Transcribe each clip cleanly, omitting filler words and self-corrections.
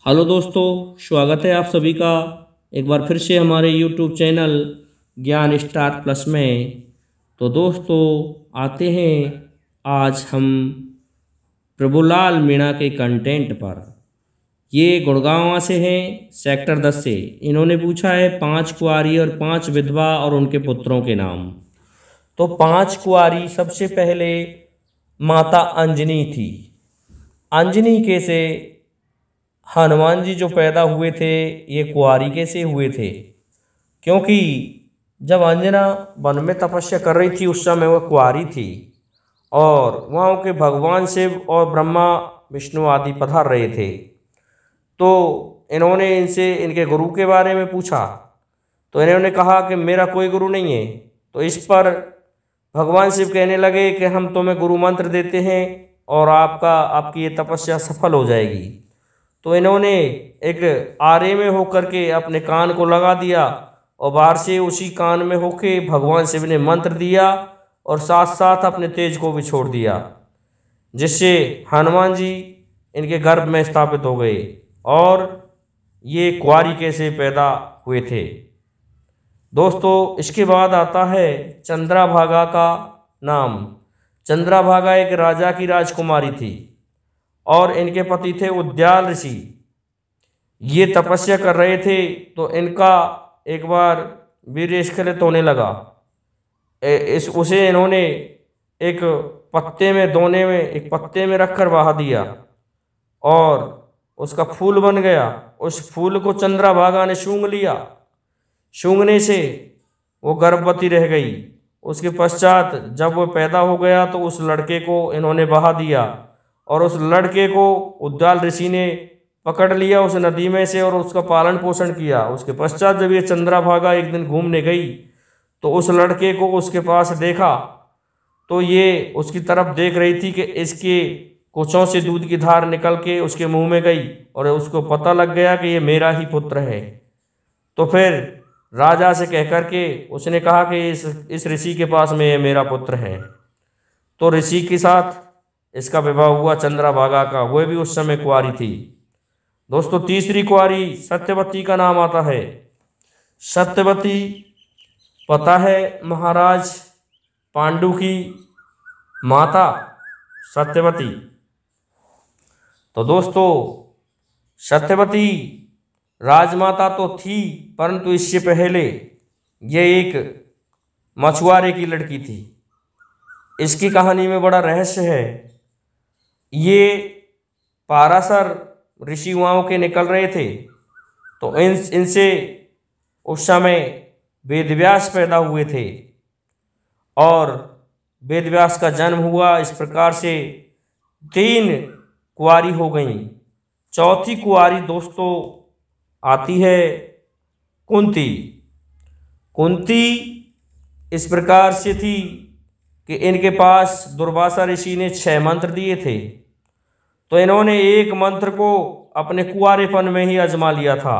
Hello दोस्तों, स्वागत है आप सभी का एक बार फिर से हमारे यूट्यूब चैनल ज्ञान स्टार प्लस में। तो दोस्तों आते हैं आज हम प्रभुलाल मीणा के कंटेंट पर। ये गुड़गांव से हैं, सेक्टर 10 से। इन्होंने पूछा है 5 कुंवारी और 5 विधवा और उनके पुत्रों के नाम। तो 5 कुंवारी सबसे पहले माता अंजनी थी। अंजनी के से हनुमान जी जो पैदा हुए थे ये कुंवारी कैसे हुए थे, क्योंकि जब अंजना वन में तपस्या कर रही थी उस समय वह कुंवारी थी और वहाँ के भगवान शिव और ब्रह्मा विष्णु आदि पधार रहे थे। तो इन्होंने इनसे इनके गुरु के बारे में पूछा तो इन्होंने कहा कि मेरा कोई गुरु नहीं है। तो इस पर भगवान शिव कहने लगे कि हम तुम्हें गुरु मंत्र देते हैं और आपकी ये तपस्या सफल हो जाएगी। तो इन्होंने एक आरे में होकर के अपने कान को लगा दिया और बाहर से उसी कान में होके भगवान शिव ने मंत्र दिया और साथ साथ अपने तेज को भी छोड़ दिया, जिससे हनुमान जी इनके गर्भ में स्थापित हो गए और ये कुंवारी कैसे पैदा हुए थे। दोस्तों इसके बाद आता है चंद्रभागा का नाम। चंद्रभागा एक राजा की राजकुमारी थी और इनके पति थे उद्याल ऋषि। ये तपस्या कर रहे थे तो इनका एक बार वीर्यस्खलित होने लगा। उसे इन्होंने एक पत्ते में रखकर बहा दिया और उसका फूल बन गया। उस फूल को चंद्रभागा ने सूंघ लिया। सूंघने से वो गर्भवती रह गई। उसके पश्चात जब वो पैदा हो गया तो उस लड़के को इन्होंने बहा दिया और उस लड़के को उद्दाल ऋषि ने पकड़ लिया उस नदी में से और उसका पालन पोषण किया। उसके पश्चात जब ये चंद्रभागा एक दिन घूमने गई तो उस लड़के को उसके पास देखा तो ये उसकी तरफ देख रही थी कि इसके कुचों से दूध की धार निकल के उसके मुंह में गई और उसको पता लग गया कि ये मेरा ही पुत्र है। तो फिर राजा से कहकर के उसने कहा कि इस ऋषि के पास में ये मेरा पुत्र है। तो ऋषि के साथ इसका विवाह हुआ चंद्रभागा का। वह भी उस समय कुंवारी थी। दोस्तों तीसरी कुंवारी सत्यवती का नाम आता है। सत्यवती पता है महाराज पांडु की माता सत्यवती। तो दोस्तों सत्यवती राजमाता तो थी परंतु इससे पहले ये एक मछुआरे की लड़की थी। इसकी कहानी में बड़ा रहस्य है। ये पाराशर ऋषि वहाँ के निकल रहे थे तो इनसे उस समय वेदव्यास पैदा हुए थे और वेदव्यास का जन्म हुआ। इस प्रकार से 3 कुंवारी हो गईं। चौथी कुंवारी दोस्तों आती है कुंती। कुंती इस प्रकार से थी कि इनके पास दुर्वासा ऋषि ने 6 मंत्र दिए थे तो इन्होंने एक मंत्र को अपने कुंवारेपन में ही आजमा लिया था।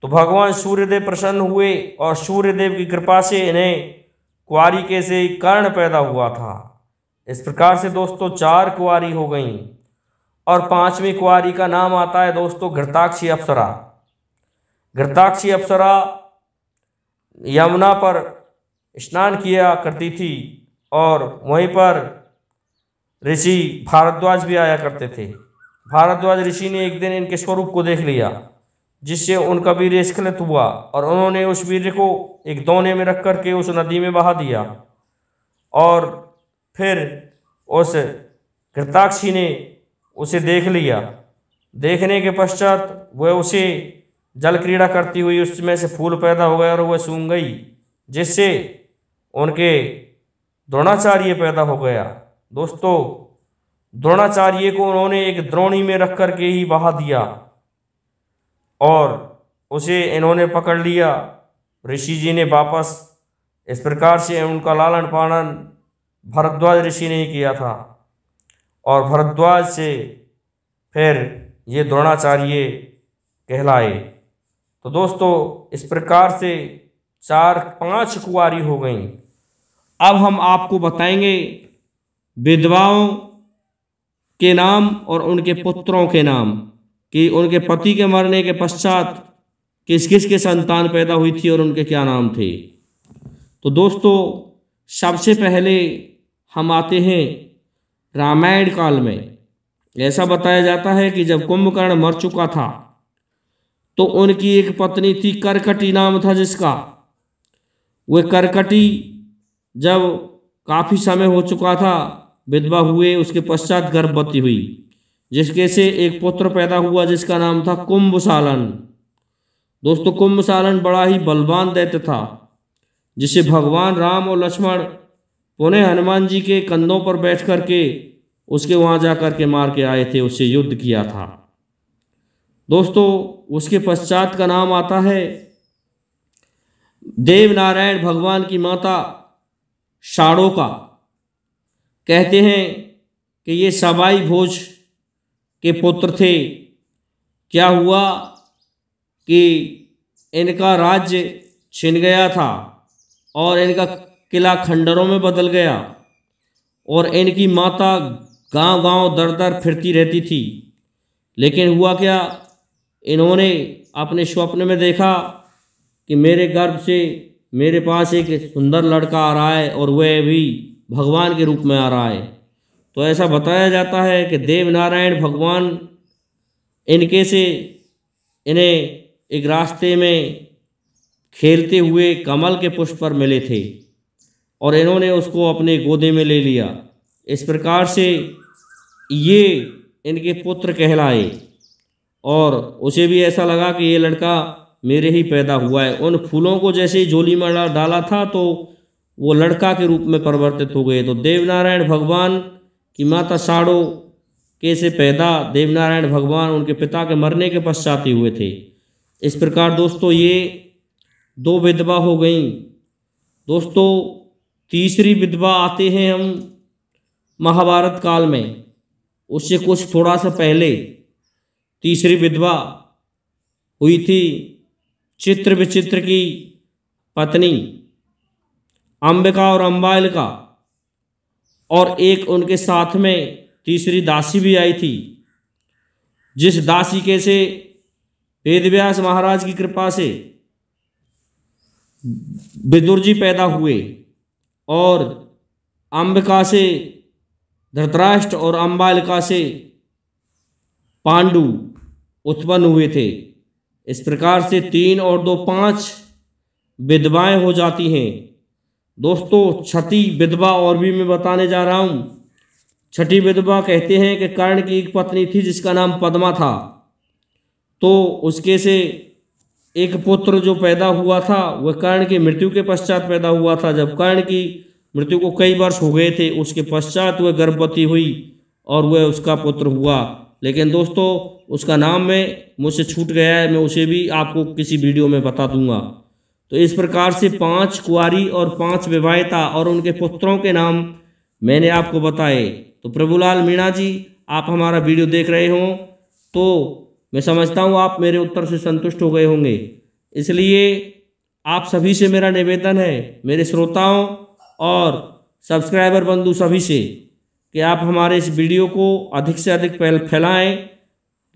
तो भगवान सूर्यदेव प्रसन्न हुए और सूर्यदेव की कृपा से इन्हें कुंवारी के से कर्ण पैदा हुआ था। इस प्रकार से दोस्तों 4 कुंवारी हो गईं और 5वीं कुंवारी का नाम आता है दोस्तों घृताक्षी अप्सरा। घृताक्षी अप्सरा यमुना पर स्नान किया करती थी और वहीं पर ऋषि भारद्वाज भी आया करते थे। भारद्वाज ऋषि ने एक दिन इनके स्वरूप को देख लिया जिससे उनका वीर्य स्खलित हुआ और उन्होंने उस वीर्य को एक दोने में रख करके उस नदी में बहा दिया और फिर उस घृताक्षी ने उसे देख लिया। देखने के पश्चात वह उसे जल क्रीड़ा करती हुई उसमें से फूल पैदा हो गया और वह सूंघ गई, जिससे उनके द्रोणाचार्य पैदा हो गया। दोस्तों द्रोणाचार्य को उन्होंने एक द्रोणी में रख करके ही बहा दिया और उसे इन्होंने पकड़ लिया। ऋषि जी ने वापस इस प्रकार से उनका लालन पालन भरद्वाज ऋषि ने ही किया था और भरद्वाज से फिर ये द्रोणाचार्य कहलाए। तो दोस्तों इस प्रकार से 4-5 कुंवारी हो गईं। अब हम आपको बताएंगे विधवाओं के नाम और उनके पुत्रों के नाम कि उनके पति के मरने के पश्चात किस किस के संतान पैदा हुई थी और उनके क्या नाम थे। तो दोस्तों सबसे पहले हम आते हैं रामायण काल में। ऐसा बताया जाता है कि जब कुंभकर्ण मर चुका था तो उनकी एक पत्नी थी, करकटी नाम था जिसका। वह करकटी जब काफ़ी समय हो चुका था, विधवा हुए, उसके पश्चात गर्भवती हुई, जिसके से एक पुत्र पैदा हुआ जिसका नाम था कुंभसालन। दोस्तों कुंभसालन बड़ा ही बलवान दैत्य था, जिसे भगवान राम और लक्ष्मण पुनः हनुमान जी के कंधों पर बैठ करके उसके वहाँ जा कर के मार के आए थे, उससे युद्ध किया था। दोस्तों उसके पश्चात का नाम आता है देवनारायण भगवान की माता शाड़ोका। कहते हैं कि ये सवाई भोज के पुत्र थे। क्या हुआ कि इनका राज्य छिन गया था और इनका किला खंडरों में बदल गया और इनकी माता गांव गांव दर दर फिरती रहती थी। लेकिन हुआ क्या, इन्होंने अपने स्वप्न में देखा कि मेरे गर्भ से मेरे पास एक सुंदर लड़का आ रहा है और वह भी भगवान के रूप में आ रहा है। तो ऐसा बताया जाता है कि देवनारायण भगवान इनके से इन्हें एक रास्ते में खेलते हुए कमल के पुष्प पर मिले थे और इन्होंने उसको अपने गोदे में ले लिया। इस प्रकार से ये इनके पुत्र कहलाए और उसे भी ऐसा लगा कि ये लड़का मेरे ही पैदा हुआ है। उन फूलों को जैसे ही झोली में डाला था तो वो लड़का के रूप में परिवर्तित हो गए। तो देवनारायण भगवान की माता शाड़ो के से पैदा देवनारायण भगवान उनके पिता के मरने के पश्चात ही हुए थे। इस प्रकार दोस्तों ये दो विधवा हो गईं। दोस्तों तीसरी विधवा आते हैं हम महाभारत काल में, उससे कुछ थोड़ा सा पहले तीसरी विधवा हुई थी चित्र विचित्र की पत्नी अंबिका और अंबालिका, और एक उनके साथ में तीसरी दासी भी आई थी, जिस दासी के से वेदव्यास महाराज की कृपा से विदुर जी पैदा हुए और अंबिका से धृतराष्ट्र और अंबालिका से पांडु उत्पन्न हुए थे। इस प्रकार से 3 और 2 5 विधवाएं हो जाती हैं। दोस्तों छठी विधवा और भी मैं बताने जा रहा हूँ। छठी विधवा कहते हैं कि कर्ण की एक पत्नी थी जिसका नाम पद्मा था। तो उसके से एक पुत्र जो पैदा हुआ था वह कर्ण की मृत्यु के पश्चात पैदा हुआ था। जब कर्ण की मृत्यु को कई वर्ष हो गए थे, उसके पश्चात वह गर्भवती हुई और वह उसका पुत्र हुआ। लेकिन दोस्तों उसका नाम में मुझसे छूट गया है, मैं उसे भी आपको किसी वीडियो में बता दूंगा। तो इस प्रकार से 5 कुंवारी और 5 विवाहिता और उनके पुत्रों के नाम मैंने आपको बताए। तो प्रभुलाल मीणा जी आप हमारा वीडियो देख रहे हों तो मैं समझता हूँ आप मेरे उत्तर से संतुष्ट हो गए होंगे। इसलिए आप सभी से मेरा निवेदन है, मेरे श्रोताओं और सब्सक्राइबर बंधु सभी से, कि आप हमारे इस वीडियो को अधिक से अधिक फैलाएं,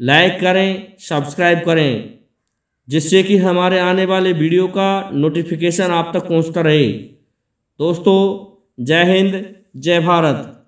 लाइक करें, सब्सक्राइब करें, जिससे कि हमारे आने वाले वीडियो का नोटिफिकेशन आप तक पहुंचता रहे। दोस्तों जय हिंद, जय भारत।